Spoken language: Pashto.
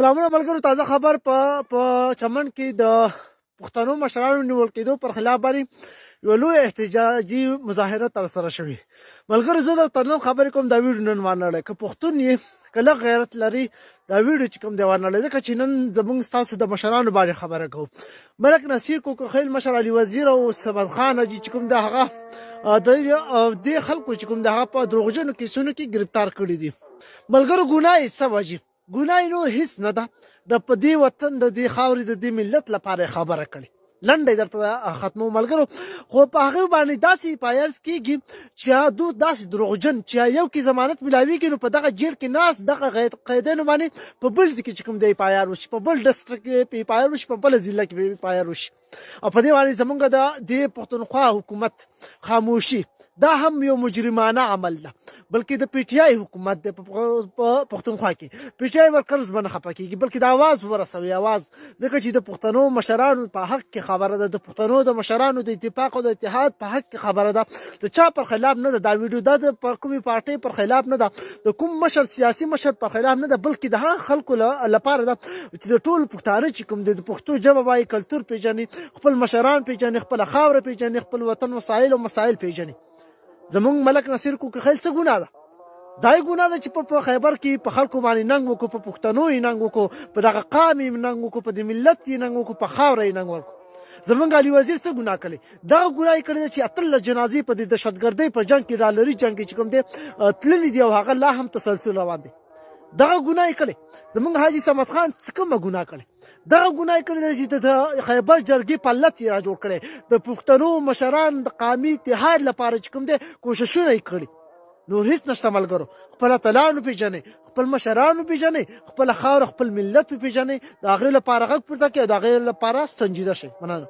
سلامونه ملګرو، تازه خبر په چمن کې د پښتنو مشرانو نیول کېدو پر خلاف باندې یوه لویه احتجاجي مظاهره ترسره شوې. ملګرو، زه درته نن خبرې کوم، دا ویډیو نن وانړی که پښتون یې که لږ غیرت لري دا ویډیو چې کوم دی وانړی، ځکه چې نن زموږ ستاسو د مشرانو باندې خبره کوو. ملک نصیر کوکخیل مشر علي وزیر او صمد خان حاجي چې کوم دی هغه د دې خلکو چې کوم دی هغه په دروغجنو کیسونو کې ګرفتار کړي دي. ملګرو، ګناه یې څه وجې؟ ګناه یې نور هېڅ نه ده، د په دې وطن د دې خاورې د دې ملت لپاره خبره کړې. لنډه یې درته ختمو ملګرو، خو په هغې باندې داسې پایرز کېږي چې داسې دروغجن چې یو کې ضمانت ملاویږي نو په دغه جیل کې ناست دغه قیدیانو باندې په بل ځای کې چې کوم دی پایار وشي، په بل ډسټرکټ کې پایار وشي، په بله ضلع کې پایار وشي. او په دې باندې زموږ د دې پښتونخوا حکومت خاموشي دا هم یو مجرمانه عمل ده، بلکې د پی ټی آی حکومت دی په پښتونخوا کې. پی ټی آی ورکرز به نه خفه کېږي، بلکې د اواز ورسوي، اواز، ځکه چې د پښتنو مشرانو په حق کې خبره ده، د پښتنو د مشرانو د اتفاق او د اتحاد په حق کې خبره ده. د چا پر خلاف نه ده دا ویډیو، دا د پر کومې پارټۍ پر خلاف نه ده، د کوم مشر سیاسي مشر پر خلاف نه ده، بلکې د هغه خلکو لپاره ده چې د ټولو پښتانه چې کوم دی د پښتو ژبه وایي، کلتور پیژني، خپل مشران پیژني، خپله خاوره پیژني، خپل وطن وسایل او مسایل پیژني. زمونږ ملک نصیر کوکخیل څه ګناه ده؟ دا یې ګناه ده چې په خیبر کې په خلکو باندې ننګ وکړو، په پښتنو یې ننګ وکړو، په دغه قام یې ننګ وکړو، په دې ملت یې ننګ وکړو، په خاوره یې ننګ وکړو. زمونږ علي وزیر څه ګناه کړې؟ دغه ګناه یې کړې ده چې 18 جنازې په دې دهشتګردۍ په جنګ کې، ډالري جنګ کې چې کوم دی تللي دي او هغه لا هم تسلسل روان دی. دغه ګناه یې کړې. زمونږ حاجي صمد خان څه کومه ګناه کړې؟ دغه ګناه یې کړې ده چې د خیبر جرګې پلت یې را جوړ کړی، د پښتنو مشران د قامي اتحاد لپاره چې کوم دی کوششونه یې کړي. نور هېڅ نشته ملګرو. خپل اتلان وپېژنئ، خپل مشران وپېژنئ، خپله خاوره خپل ملت وپېژنئ، د هغې لپاره غږ پورته کړئ او د هغې لپاره سنجیده شئ. مننه.